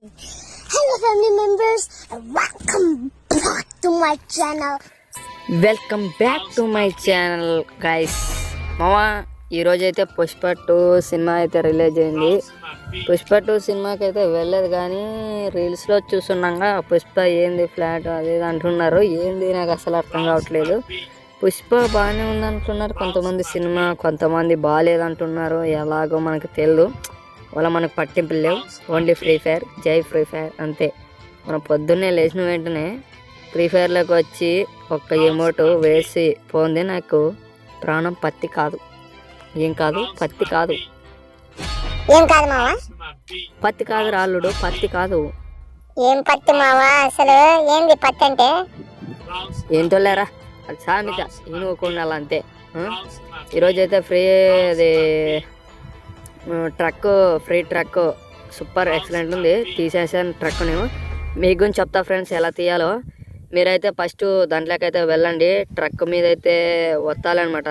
Hello family members, welcome back to my channel guys. మావా ఈరోజు అయితే పుష్ప 2 సినిమా అయితే రిలీజ్ అయింది. పుష్ప 2 సినిమాకి అయితే వెళ్ళలేదు కానీ రీల్స్లో చూస్తున్నాగా పుష్ప ఏంది ఫ్లాట్ అది అంటున్నారు. ఏంది నాకు అసలు అర్థం కావట్లేదు. పుష్ప బాగానే ఉంది అంటున్నారు కొంతమంది, సినిమా కొంతమంది బాగాలేదు అంటున్నారు. ఎలాగో మనకు తెలియదు, వాళ్ళ మనకు పట్టింపులు లేవు. ఓన్లీ ఫ్రీ ఫైర్, జై ఫ్రీ ఫైర్ అంతే. మనం పొద్దున్నే లేచిన వెంటనే ఫ్రీ ఫైర్లోకి వచ్చి ఒక్క ఎమోట్ వేసి పోంది నాకు ప్రాణం. పత్తి కాదు, ఏం కాదు, పత్తి కాదు, ఏం కాదు మావా, పత్తి కాదు రాళ్ళుడు, పత్తి కాదు. ఏం పత్తి మావా, అసలు ఏంది పత్తి అంటే? ఏంటో లేరా, అది సామెత ఈనుకోండాలి అంతే. ఈరోజైతే ఫ్రీ అది truck, free truck super excellent ఉంది. తీసేసాను ట్రక్. నేను మీకు గురించి చెప్తా ఫ్రెండ్స్ ఎలా తీయాలో. మీరైతే ఫస్ట్ దాంట్లోకి అయితే వెళ్ళండి. ట్రక్ మీద అయితే వత్తాలన్నమాట.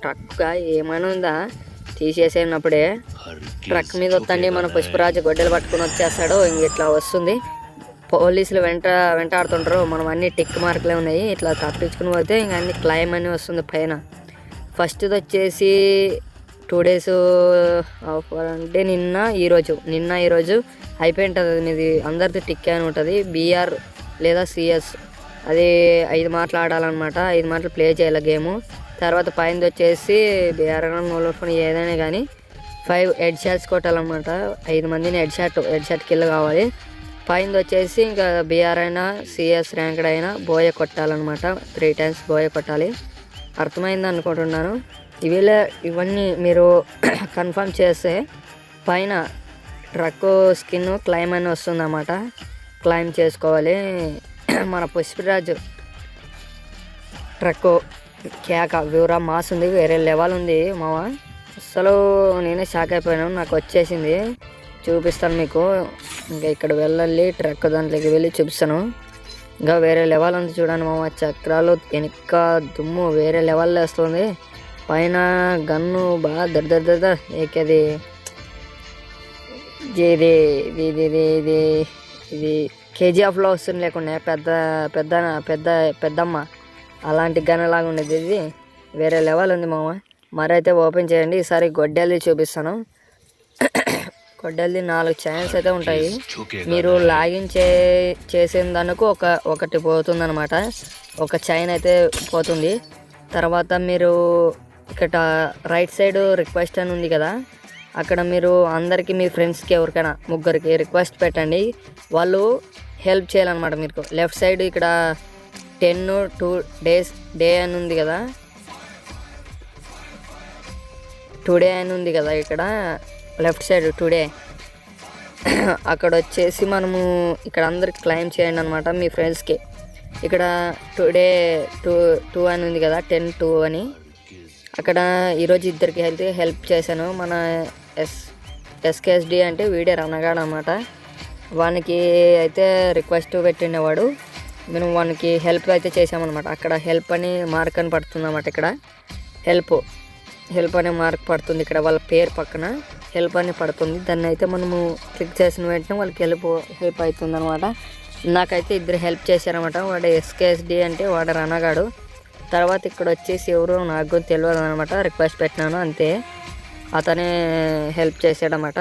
ట్రక్ ఏమైనా ఉందా తీసేసినప్పుడే ట్రక్ మీద వత్తండి. మన పుష్పరాజు గొడ్డలు పట్టుకుని వచ్చేస్తాడు. ఇంక ఇట్లా వస్తుంది. పోలీసులు వెంటాడుతుంటారు. మనం అన్ని టిక్ మార్కులే ఉన్నాయి. ఇట్లా తప్పించుకుని పోతే ఇంక అన్ని క్లైమ్ అని వస్తుంది పైన. ఫస్ట్ది వచ్చేసి 2 days అంటే నిన్న ఈరోజు అయిపోయి ఉంటుంది. అది మీది అందరిది టిక్ అని ఉంటుంది. బీఆర్ లేదా సిఎస్ అది 5 మాటలు ఆడాలన్నమాట. 5 మాటలు ప్లే చేయాలి గేము. తర్వాత పైనది వచ్చేసి బీఆర్ నోలోఫోన్ ఏదైనా కానీ 5 హెడ్ షాట్స్ కొట్టాలన్నమాట. 5 మందిని హెడ్ షాట్ కిల్ కావాలి. పైనది వచ్చేసి ఇంకా బీఆర్ అయినా సిఎస్ ర్యాంక్డ్ అయినా బోయ కొట్టాలన్నమాట. 3 times బోయ కొట్టాలి. అర్థమైంది అనుకుంటున్నాను. ఇవన్నీ మీరు కన్ఫర్మ్ చేస్తే పైన ట్రక్ స్కిన్ క్లైమ్ అని వస్తుందన్నమాట. క్లైమ్ చేసుకోవాలి. మన పుష్పరాజు ట్రక్ కేక వివరా మాస్ ఉంది, వేరే లెవెల్ ఉంది మావా. అసలు నేనే షాక్ అయిపోయాను. నాకు వచ్చేసింది, చూపిస్తాను మీకు. ఇంకా ఇక్కడ వెళ్ళాలి, ట్రక్ దాంట్లోకి వెళ్ళి చూపిస్తాను. ఇంకా వేరే లెవెల్ ఉంది చూడండి మామ. చక్రాలు వెనక దుమ్ము వేరే లెవెల్లో వస్తుంది. పైన గన్ను బాగా దర్ద ఏకేది ఇది ఇది ఇది ఇది ఇది కేజీఎఫ్లో వస్తుంది లేకుండా పెద్దమ్మ అలాంటి గన్ లాగా ఉండేది. ఇది వేరే లెవెల్ ఉంది మామ. మరైతే ఓపెన్ చేయండి. ఈసారి గొడ్డెల్ది చూపిస్తాను. గొడ్డెల్ది 4 ఛానల్స్ అయితే ఉంటాయి. మీరు లాగిన్ చేసేందుకు ఒకటి పోతుంది అనమాట. ఒక చైన్ అయితే పోతుంది. తర్వాత మీరు ఇక్కడ రైట్ సైడ్ రిక్వెస్ట్ అని ఉంది కదా, అక్కడ మీరు అందరికీ మీ ఫ్రెండ్స్కి ఎవరికైనా 3 రిక్వెస్ట్ పెట్టండి. వాళ్ళు హెల్ప్ చేయాలన్నమాట. మీకు లెఫ్ట్ సైడ్ ఇక్కడ 10 days డే అని ఉంది కదా, టుడే అని ఉంది కదా, ఇక్కడ లెఫ్ట్ సైడ్ టుడే. అక్కడ వచ్చేసి మనము ఇక్కడ అందరికి క్లైమ్ చేయండి అనమాట మీ ఫ్రెండ్స్కి. ఇక్కడ టుడే 2 అని ఉంది కదా, 10-2 అని. అక్కడ ఈరోజు 2 హెల్ప్ చేశాను. మన ఎస్కేఎస్డి అంటే వీడే రనగాడు అనమాట. వానికి అయితే రిక్వెస్ట్ పెట్టినవాడు. మేము వానికి హెల్ప్ అయితే చేసామన్నమాట. అక్కడ హెల్ప్ అని మార్క్ అని పడుతుంది అన్నమాట. ఇక్కడ హెల్ప్ అనే మార్క్ పడుతుంది. ఇక్కడ వాళ్ళ పేరు పక్కన హెల్ప్ అని పడుతుంది. దాన్ని అయితే మనము క్లిక్ చేసిన వెంటనే వాళ్ళకి హెల్ప్ అవుతుంది అనమాట. నాకైతే 2 హెల్ప్ చేశారనమాట. వాడు ఎస్కేఎస్డి అంటే వాడు రనగాడు. తర్వాత ఇక్కడ వచ్చేసి ఎవరు నాకు తెలియదు అనమాట. రిక్వెస్ట్ పెట్టినాను అంతే, అతనే హెల్ప్ చేశాడనమాట.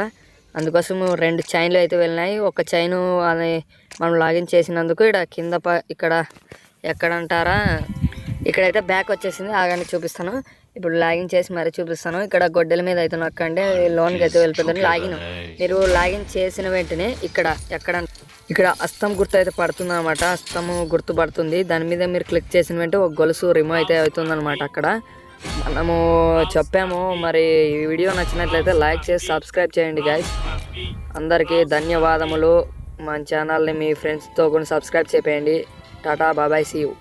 అందుకోసం 2 చైన్లు అయితే వెళ్ళినాయి. ఒక చైను అది మనం లాగిన్ చేసినందుకు ఇక్కడ కింద ఇక్కడ ఎక్కడంటారా, ఇక్కడైతే బ్యాక్ వచ్చేసింది. ఆగానే చూపిస్తాను. ఇప్పుడు లాగిన్ చేసి మరీ చూపిస్తాను. ఇక్కడ గొడ్డల మీద అయితే నొక్కండి, లోన్కి అయితే వెళ్ళిపోతుంది. మీరు లాగిన్ చేసిన వెంటనే ఇక్కడ అస్తం గుర్తు అయితే పడుతుంది అనమాట. అస్తము గుర్తు పడుతుంది. దాని మీద మీరు క్లిక్ చేసిన వెంటనే ఒక గొలుసు రిమూవ్ అయితే అవుతుంది అనమాట. అక్కడ మనము చెప్పాము. మరి ఈ వీడియో నచ్చినట్లయితే లైక్ చేసి సబ్స్క్రైబ్ చేయండి గైస్. అందరికీ ధన్యవాదములు. మన ఛానల్ని మీ ఫ్రెండ్స్తో కూడా సబ్స్క్రైబ్ చేయండి. టాటా బాబాయ్, సీ యూ.